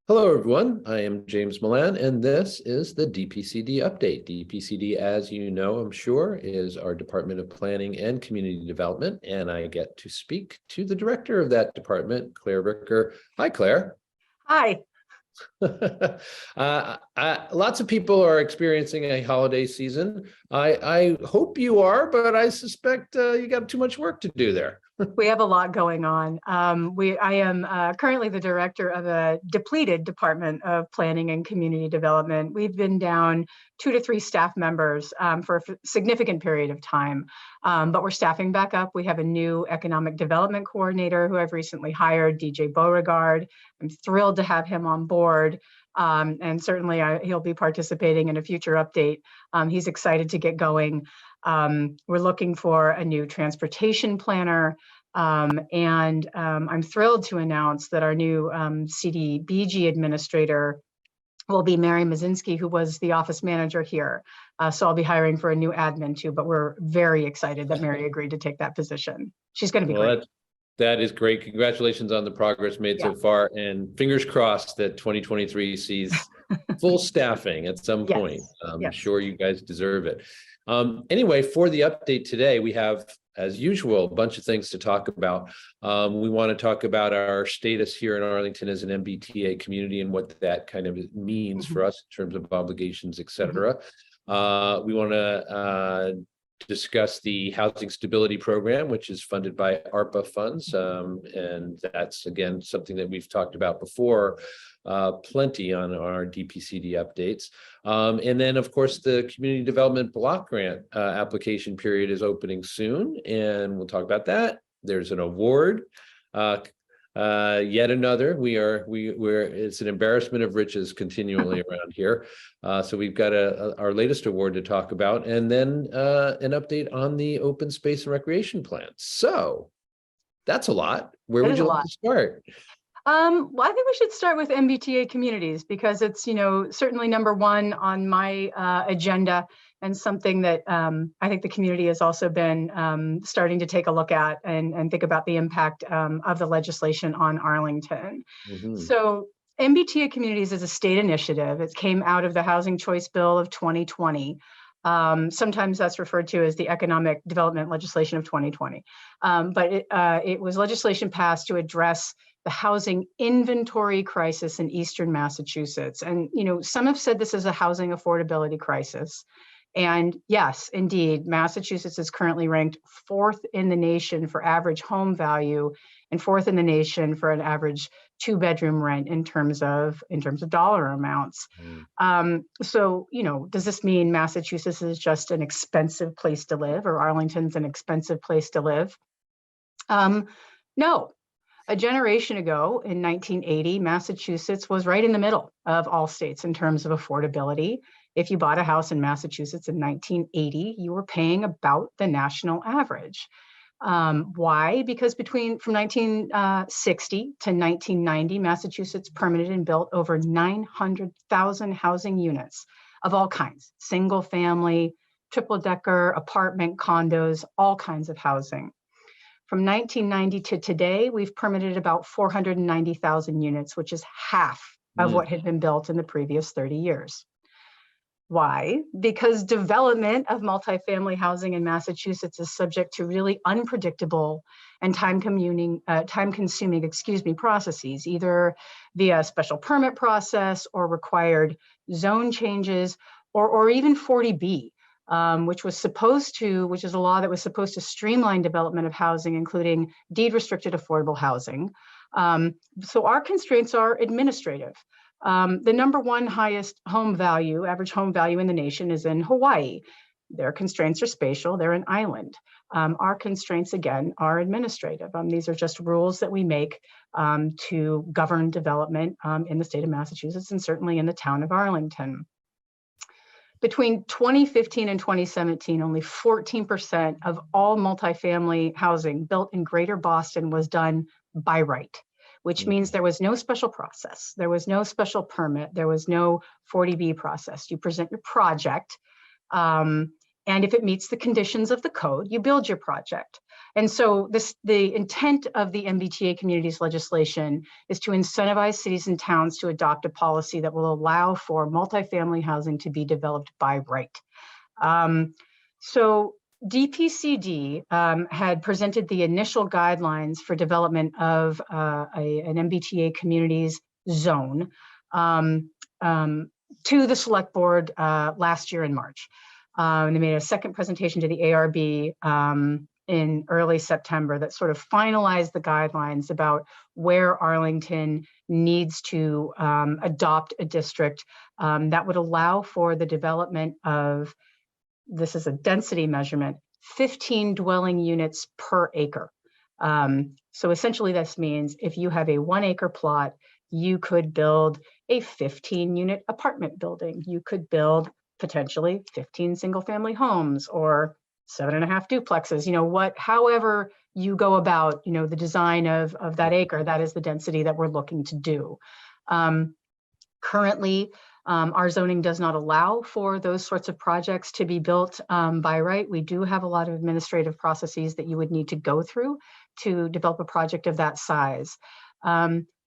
Hello, everyone. I am James Milan, and this is the DPCD update. DPCD, as you know, I'm sure, is our Department of Planning and Community Development, and I get to speak to the director of that department, Claire Ricker. Hi, Claire. Hi. Lots of people are experiencing a holiday season. I hope you are, but I suspect you got too much work to do there. We have a lot going on. I am currently the director of a depleted Department of Planning and Community Development. We've been down 2 to 3 staff members for a significant period of time, but we're staffing back up. We have a new economic development coordinator who I've recently hired, DJ Beauregard. I'm thrilled to have him on board. And certainly he'll be participating in a future update. He's excited to get going. We're looking for a new transportation planner. And I'm thrilled to announce that our new CDBG administrator will be Mary Mazinski, who was the office manager here. So I'll be hiring for a new admin too, but we're very excited that Mary agreed to take that position. She's going to be great. That is great. Congratulations on the progress made so far, and fingers crossed that 2023 sees full staffing at some point. I'm sure you guys deserve it. Anyway, for the update today, we have, as usual, a bunch of things to talk about. We want to talk about our status here in Arlington as an MBTA community and what that kind of means for us in terms of obligations, et cetera. We want to discuss the housing stability program, which is funded by ARPA funds. And that's, again, something that we've talked about before, plenty on our DPCD updates. And then, of course, the community development block grant application period is opening soon, and we'll talk about that. There's an award. Yet another. It's an embarrassment of riches continually around here. So we've got our latest award to talk about, and then an update on the open space and recreation plan. So that's a lot. Where would you like to start? Well, I think we should start with MBTA Communities because it's, certainly number one on my agenda, and something that I think the community has also been starting to take a look at and think about the impact of the legislation on Arlington. So MBTA Communities is a state initiative. It came out of the Housing Choice Bill of 2020. Sometimes that's referred to as the Economic Development Legislation of 2020. But it was legislation passed to address the housing inventory crisis in Eastern Massachusetts. And, some have said this is a housing affordability crisis. And yes, indeed, Massachusetts is currently ranked 4th in the nation for average home value and 4th in the nation for an average 2-bedroom rent in terms of dollar amounts. So, does this mean Massachusetts is just an expensive place to live, or Arlington's an expensive place to live? No. A generation ago, in 1980, Massachusetts was right in the middle of all states in terms of affordability. If you bought a house in Massachusetts in 1980, you were paying about the national average. Why? Because from 1960 to 1990, Massachusetts permitted and built over 900,000 housing units of all kinds: single family, triple-decker, apartment, condos, all kinds of housing. From 1990 to today, we've permitted about 490,000 units, which is half of what had been built in the previous 30 years. Why? Because development of multifamily housing in Massachusetts is subject to really unpredictable and time-consuming processes, either via special permit process or required zone changes, or even 40B. Which is a law that was supposed to streamline development of housing, including deed-restricted affordable housing. So our constraints are administrative. The number one highest average home value in the nation is in Hawaii. Their constraints are spatial, they're an island. Our constraints, again, are administrative. These are just rules that we make to govern development in the state of Massachusetts, and certainly in the town of Arlington. Between 2015 and 2017, only 14% of all multifamily housing built in Greater Boston was done by right, which means there was no special process, there was no special permit, there was no 40B process. You present your project, and if it meets the conditions of the code, you build your project. And so the intent of the MBTA communities legislation is to incentivize cities and towns to adopt a policy that will allow for multifamily housing to be developed by right. So DPCD had presented the initial guidelines for development of an MBTA communities zone to the select board last year in March. They made a second presentation to the ARB in early September that sort of finalized the guidelines about where Arlington needs to adopt a district that would allow for the development of, this is a density measurement, 15 dwelling units per acre. So essentially this means if you have a 1 acre plot, you could build a 15-unit apartment building. You could build potentially 15 single family homes or 7.5 duplexes, however you go about, the design of that acre, that is the density that we're looking to do. Currently, our zoning does not allow for those sorts of projects to be built by right. We do have a lot of administrative processes that you would need to go through to develop a project of that size.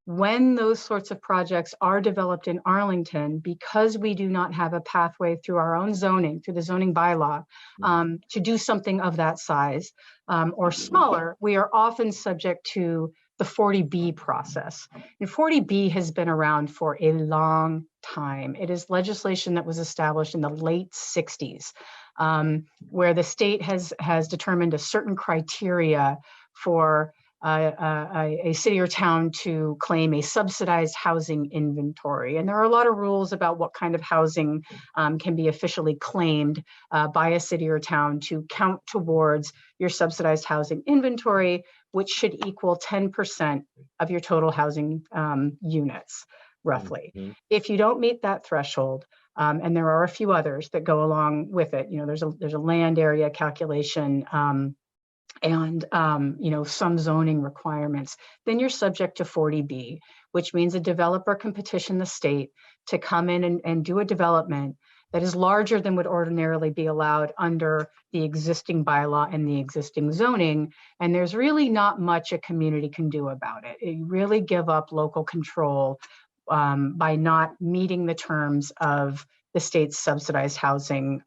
When those sorts of projects are developed in Arlington, because we do not have a pathway through our own zoning, through the zoning bylaw, to do something of that size or smaller, we are often subject to the 40B process. And 40B has been around for a long time. It is legislation that was established in the late 60s, where the state has determined a certain criteria for a city or town to claim a subsidized housing inventory. And there are a lot of rules about what kind of housing can be officially claimed by a city or town to count towards your subsidized housing inventory, which should equal 10% of your total housing units, roughly. Mm-hmm. If you don't meet that threshold, and there are a few others that go along with it, there's a land area calculation, and some zoning requirements, then you're subject to 40B, which means a developer can petition the state to come in and do a development that is larger than would ordinarily be allowed under the existing bylaw and the existing zoning. And there's really not much a community can do about it. You really give up local control by not meeting the terms of the state's subsidized housing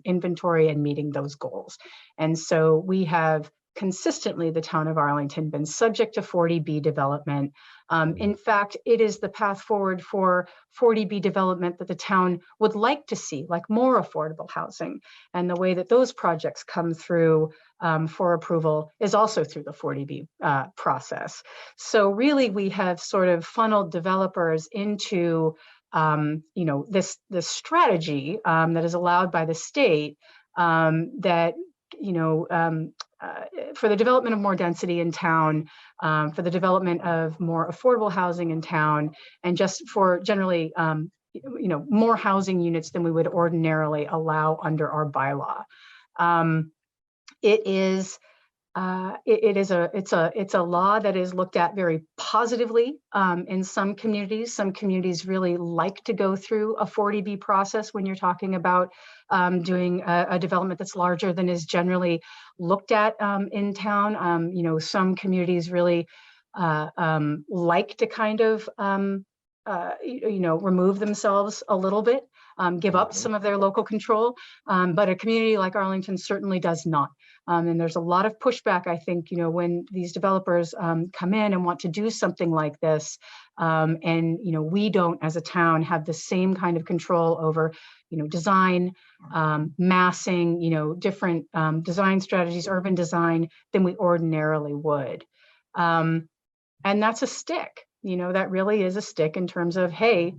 inventory and meeting those goals. And so we have consistently, the town of Arlington, been subject to 40B development. In fact, it is the path forward for 40B development that the town would like to see, like more affordable housing. And the way that those projects come through for approval is also through the 40B process. So really, we have sort of funneled developers into this strategy that is allowed by the state that for the development of more density in town, for the development of more affordable housing in town, and just for generally, more housing units than we would ordinarily allow under our bylaw. It's a law that is looked at very positively in some communities. Some communities really like to go through a 40B process when you're talking about doing a development that's larger than is generally looked at in town. Some communities really like to kind of remove themselves a little bit, give up some of their local control, but a community like Arlington certainly does not. And there's a lot of pushback, I think, when these developers come in and want to do something like this, and we don't, as a town, have the same kind of control over, design, massing, different design strategies, urban design, than we ordinarily would. And that's a stick. That really is a stick in terms of, hey,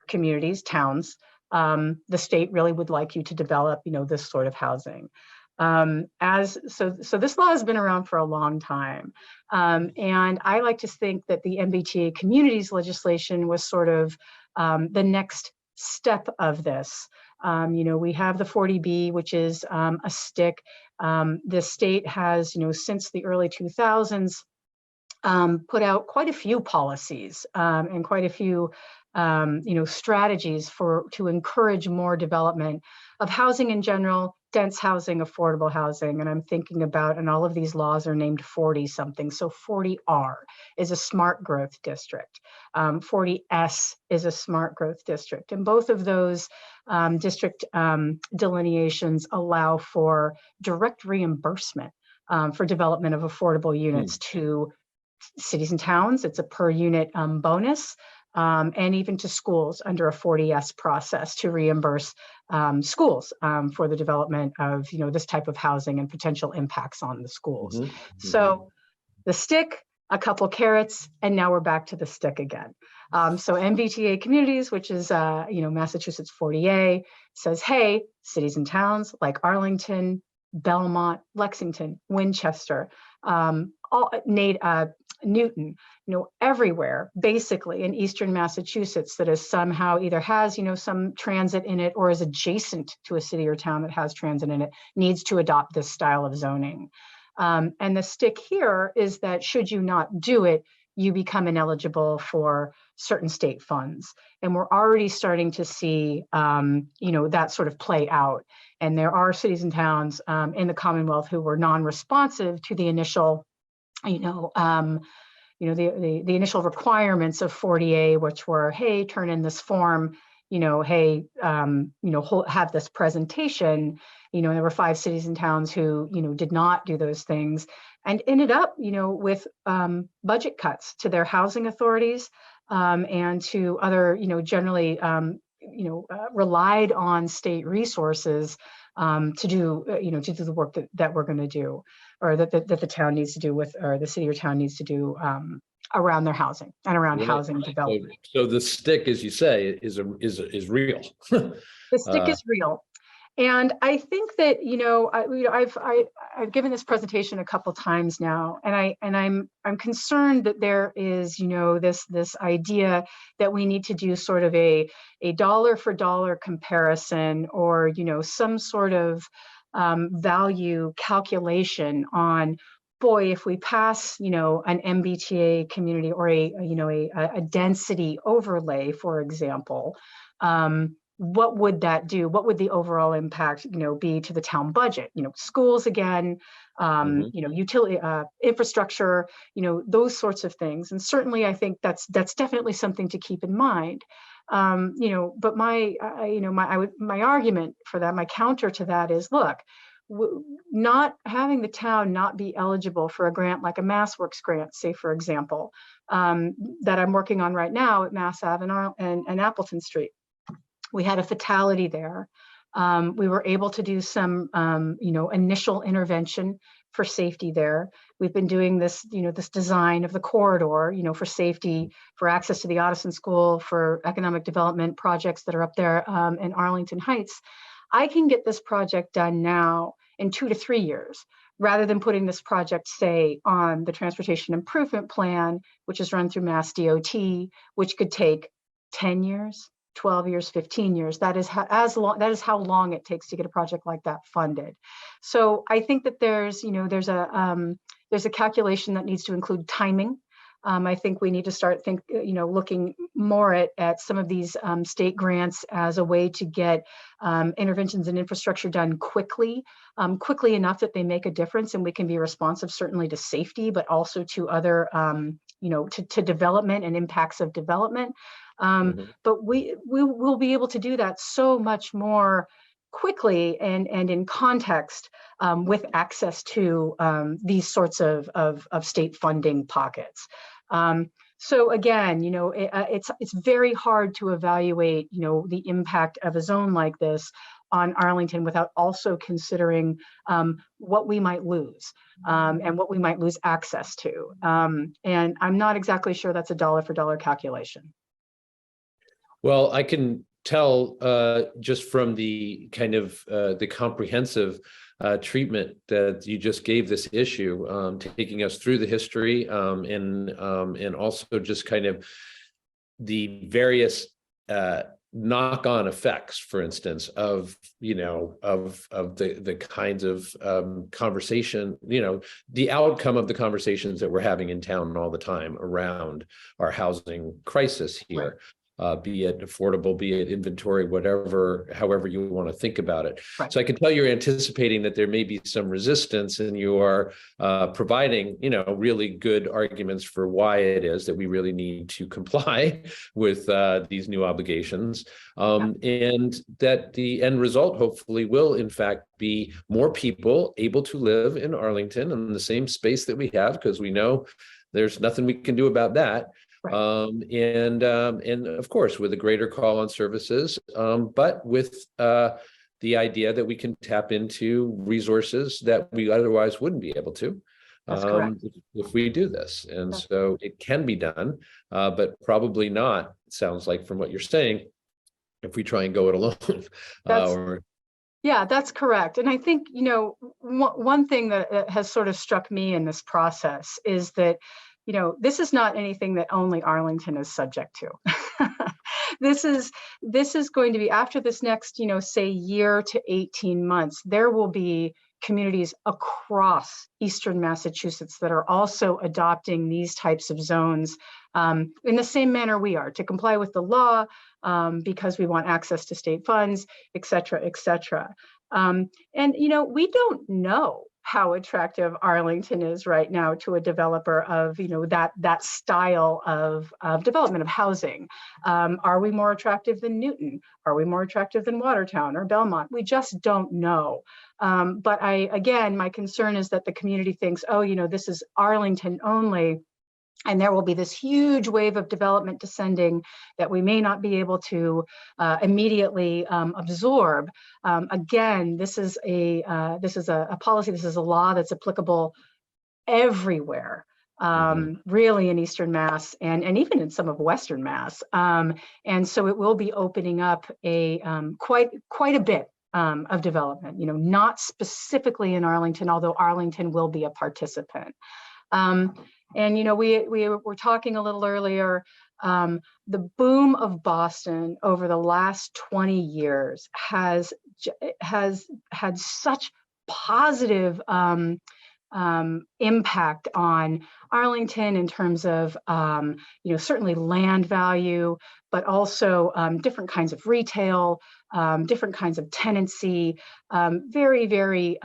communities, towns, the state really would like you to develop, this sort of housing. So this law has been around for a long time. And I like to think that the MBTA communities legislation was sort of the next step of this. We have the 40B, which is a stick. The state has, since the early 2000s, put out quite a few policies and quite a few strategies to encourage more development of housing in general dense housing, affordable housing, and I'm thinking about, and all of these laws are named 40 something. So 40R is a smart growth district. 40S is a smart growth district. And both of those district delineations allow for direct reimbursement for development of affordable units to cities and towns. It's a per unit bonus. And even to schools under a 40S process to reimburse schools for the development of this type of housing and potential impacts on the schools. So the stick, a couple carrots, and now we're back to the stick again. So MBTA Communities, which is Massachusetts 40A, says, hey, cities and towns like Arlington, Belmont, Lexington, Winchester, Newton, everywhere basically in Eastern Massachusetts that is somehow either has, some transit in it or is adjacent to a city or town that has transit in it, needs to adopt this style of zoning. And the stick here is that should you not do it, you become ineligible for certain state funds. And we're already starting to see, that sort of play out. And there are cities and towns in the Commonwealth who were non-responsive to the initial, the initial requirements of 40A, which were, hey, turn in this form, hey, have this presentation. There were 5 cities and towns who, did not do those things and ended up, with budget cuts to their housing authorities and to other, generally, relied on state resources to do the work that we're going to do, or that the town needs to do or the city or town needs to do around their housing and around housing development. So the stick, as you say, is real. The stick is real. And I think that, I've given this presentation a couple times now, and I'm concerned that there is, this idea that we need to do sort of a dollar for dollar comparison, or, some sort of value calculation on, boy, if we pass, an MBTA community or a density overlay, for example, what would that do? What would the overall impact, be to the town budget? Schools again, utility, infrastructure, those sorts of things. And certainly, I think that's definitely something to keep in mind. But my argument for that, my counter to that is, look, not having the town not be eligible for a grant like a MassWorks grant, say, for example, that I'm working on right now at Mass Ave and Appleton Street. We had a fatality there. We were able to do some, initial intervention for safety there. We've been doing this, this design of the corridor, for safety, for access to the Ottoson School, for economic development projects that are up there in Arlington Heights. I can get this project done now in 2 to 3 years, rather than putting this project, say, on the Transportation Improvement Plan, which is run through Mass DOT, which could take 10 years. 12 years, 15 years. That is how long it takes to get a project like that funded. So I think that there's a calculation that needs to include timing. I think we need to start looking more at some of these state grants as a way to get interventions and infrastructure done quickly enough that they make a difference, and we can be responsive certainly to safety, but also to other to development and impacts of development. But we will be able to do that so much more quickly and in context with access to these sorts of state funding pockets. So again, it's very hard to evaluate, the impact of a zone like this on Arlington without also considering what we might lose and what we might lose access to. And I'm not exactly sure that's a dollar for dollar calculation. Well, I can tell just from the kind of the comprehensive treatment that you just gave this issue, taking us through the history and also just kind of the various knock-on effects, for instance, of the kinds of conversation, the outcome of the conversations that we're having in town all the time around our housing crisis here. be it affordable, be it inventory, however you want to think about it. Right. So I can tell you're anticipating that there may be some resistance, and you are providing, really good arguments for why it is that we really need to comply with these new obligations, and that the end result hopefully will in fact be more people able to live in Arlington in the same space that we have, because we know there's nothing we can do about that. Right. And of course, with a greater call on services, but with the idea that we can tap into resources that we otherwise wouldn't be able to. That's correct. If we do this. And so it can be done, but probably not, it sounds like from what you're saying, if we try and go it alone. Yeah, that's correct. And I think, one thing that has sort of struck me in this process is that, this is not anything that only Arlington is subject to. This is going to be, after this next, say year to 18 months, there will be communities across Eastern Massachusetts that are also adopting these types of zones in the same manner we are, to comply with the law, because we want access to state funds, et cetera, et cetera. And, we don't know how attractive Arlington is right now to a developer of, that style of development of housing. Are we more attractive than Newton? Are we more attractive than Watertown or Belmont? We just don't know. But again, my concern is that the community thinks, this is Arlington only, and there will be this huge wave of development descending that we may not be able to immediately absorb. Again, this is a policy, this is a law that's applicable everywhere, really in Eastern Mass and even in some of Western Mass. And so it will be opening up a quite a bit of development, not specifically in Arlington, although Arlington will be a participant. And, we were talking a little earlier, the boom of Boston over the last 20 years has had such positive impact on Arlington in terms of, certainly land value, but also different kinds of retail, different kinds of tenancy, very, very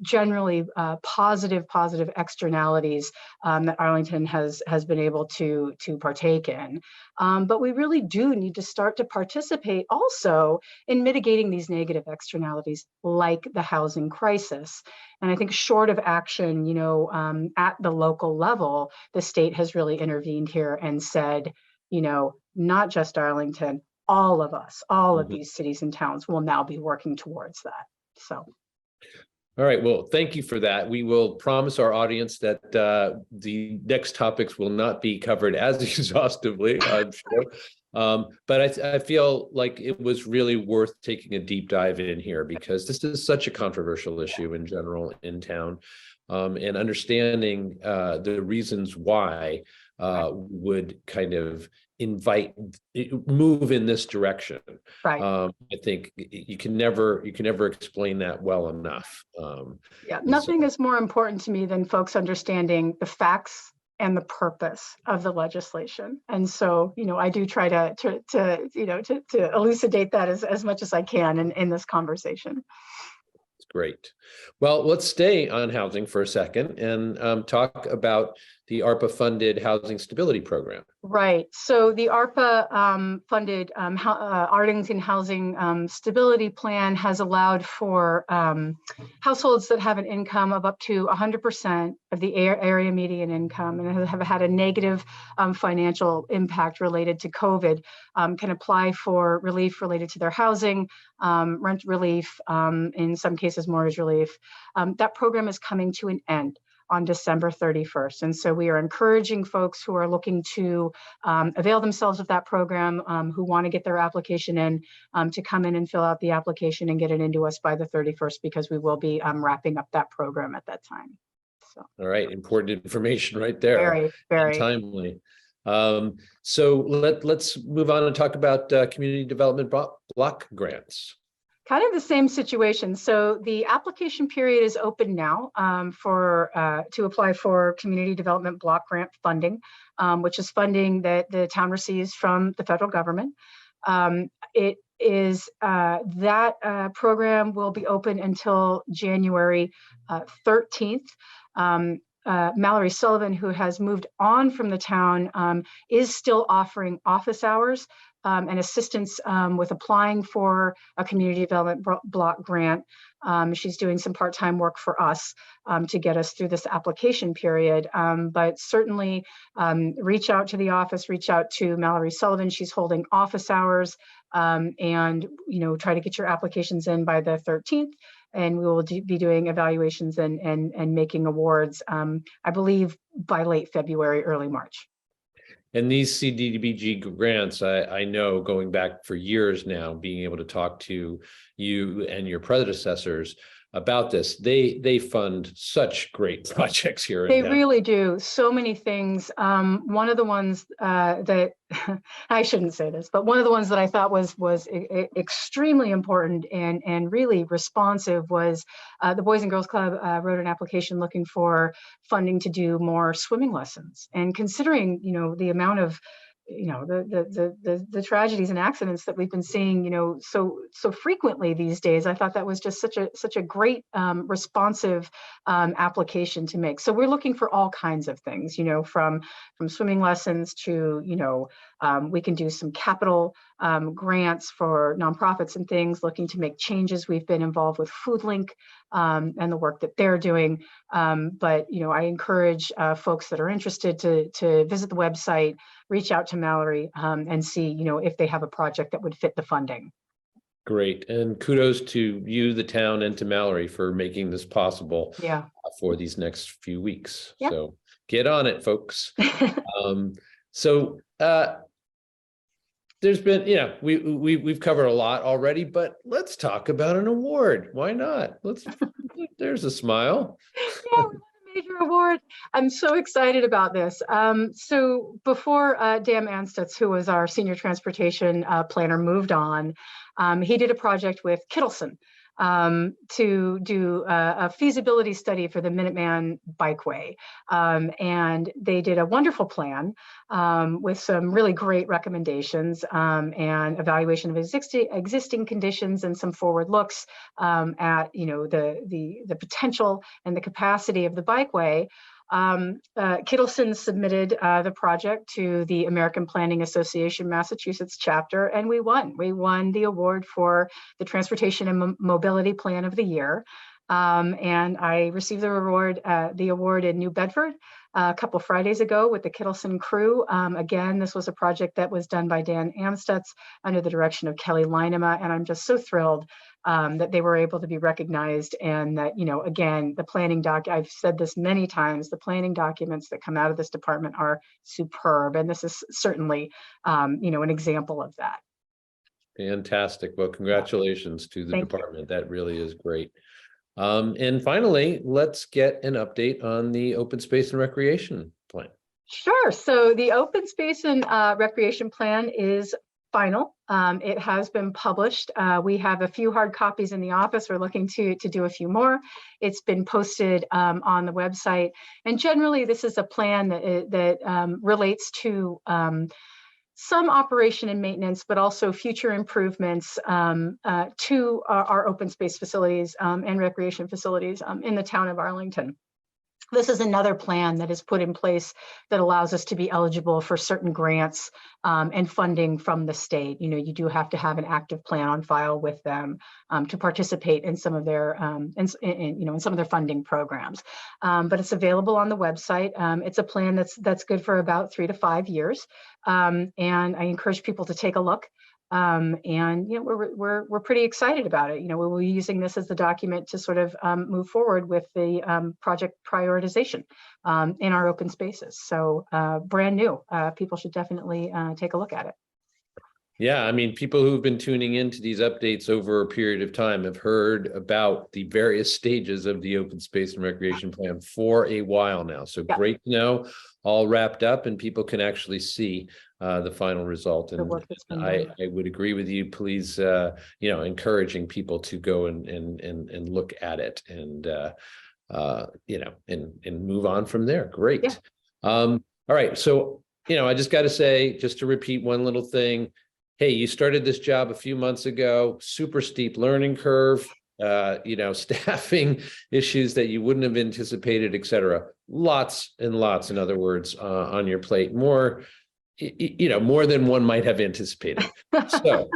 generally positive externalities that Arlington has been able to partake in. But we really do need to start to participate also in mitigating these negative externalities, like the housing crisis. And I think short of action, at the local level, the state has really intervened here and said, not just Arlington, all of us, all of these cities and towns will now be working towards that. So. All right. Well, thank you for that. We will promise our audience that the next topics will not be covered as exhaustively, I'm sure. But I feel like it was really worth taking a deep dive in here, because this is such a controversial issue in general in town, and understanding the reasons why would kind of move in this direction. Right. I think you can never explain that well enough. Nothing is more important to me than folks understanding the facts and the purpose of the legislation. And so, I do try to elucidate that as much as I can in this conversation. Great. Well, let's stay on housing for a second and talk about the ARPA-funded Housing Stability Program. Right. So the ARPA-funded Arlington Housing Stability Plan has allowed for households that have an income of up to 100% of the area median income and have had a negative financial impact related to COVID can apply for relief related to their housing, rent relief, in some cases mortgage relief. That program is coming to an end on December 31st. And so we are encouraging folks who are looking to avail themselves of that program, who want to get their application in, to come in and fill out the application and get it into us by the 31st, because we will be wrapping up that program at that time. So. All right, important information right there. Very, very timely. So let's move on and talk about community development block grants. Kind of the same situation. So the application period is open now to apply for community development block grant funding, which is funding that the town receives from the federal government. It is that program will be open until January 13th. Mallory Sullivan, who has moved on from the town, is still offering office hours and assistance with applying for a community development block grant. She's doing some part-time work for us to get us through this application period. But certainly reach out to the office, reach out to Mallory Sullivan. She's holding office hours, and try to get your applications in by the 13th. And we will be doing evaluations and making awards, I believe, by late February, early March. And these CDBG grants, I know going back for years now, being able to talk to you and your predecessors about this, they fund such great projects here. They really do. So many things. One of the ones that I shouldn't say this, but one of the ones that I thought was extremely important and really responsive was the Boys and Girls Club wrote an application looking for funding to do more swimming lessons. And considering, the amount of the tragedies and accidents that we've been seeing, so frequently these days, I thought that was just such a great responsive application to make. So we're looking for all kinds of things, from swimming lessons to, we can do some capital grants for nonprofits and things looking to make changes. We've been involved with FoodLink and the work that they're doing. But I encourage folks that are interested to visit the website, reach out to Mallory and see, if they have a project that would fit the funding. Great. And kudos to you, the town, and to Mallory for making this possible for these next few weeks. Yep. So get on it, folks. There's been, we've covered a lot already, but let's talk about an award. Why not? There's a smile. Yeah, we won a major award. I'm so excited about this. So before Dan Anstutz, who was our senior transportation planner, moved on, he did a project with Kittleson to do a feasibility study for the Minuteman Bikeway. And they did a wonderful plan with some really great recommendations and evaluation of existing conditions and some forward looks at the potential and the capacity of the Bikeway. Kittleson submitted the project to the American Planning Association Massachusetts chapter, and we won. We won the award for the Transportation and Mobility Plan of the Year. And I received the award in New Bedford a couple Fridays ago with the Kittleson crew. Again, this was a project that was done by Dan Anstutz under the direction of Kelly Linema, and I'm just so thrilled that they were able to be recognized, and that, again, the planning I've said this many times, the planning documents that come out of this department are superb. And this is certainly, an example of that. Fantastic. Well, congratulations to the department. That really is great. And finally, let's get an update on the open space and recreation plan. Sure. So the open space and recreation plan is final. It has been published. We have a few hard copies in the office. We're looking to do a few more. It's been posted on the website. And generally, this is a plan that relates to some operation and maintenance, but also future improvements to our open space facilities and recreation facilities in the town of Arlington. This is another plan that is put in place that allows us to be eligible for certain grants and funding from the state. You do have to have an active plan on file with them to participate in some of their in some of their funding programs. But it's available on the website. It's a plan that's good for about 3 to 5 years, and I encourage people to take a look. And we're pretty excited about it. We'll be using this as the document to sort of move forward with the project prioritization in our open spaces. So brand new. People should definitely take a look at it. Yeah, I mean, people who've been tuning into these updates over a period of time have heard about the various stages of the open space and recreation plan for a while now. So great to know. all wrapped up and people can actually see the final result. And I would agree with you. Please, encouraging people to go and look at it and and move on from there. Great. Yeah. All right. So, I just got to say, just to repeat one little thing. Hey, you started this job a few months ago, super steep learning curve, staffing issues that you wouldn't have anticipated, et cetera. Lots and lots, in other words, on your plate, more than one might have anticipated. So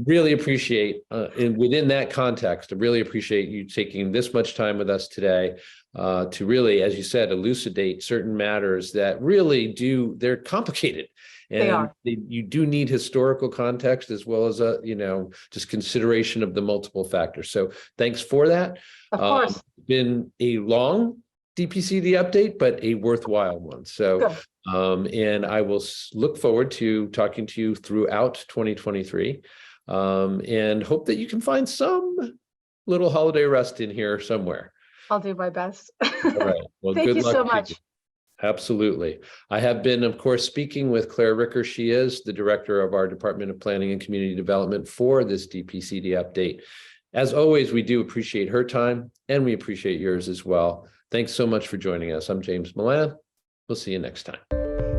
really appreciate, and within that context, I really appreciate you taking this much time with us today to really, as you said, elucidate certain matters that really they're complicated. And you do need historical context as well as just consideration of the multiple factors. So thanks for that. Of course. It's been a long DPCD update, but a worthwhile one. So, and I will look forward to talking to you throughout 2023 and hope that you can find some little holiday rest in here somewhere. I'll do my best. All right. Well, Thank you so much. Absolutely. I have been, of course, speaking with Claire Ricker. She is the director of our Department of Planning and Community Development for this DPCD update. As always, we do appreciate her time and we appreciate yours as well. Thanks so much for joining us. I'm James Milan. We'll see you next time.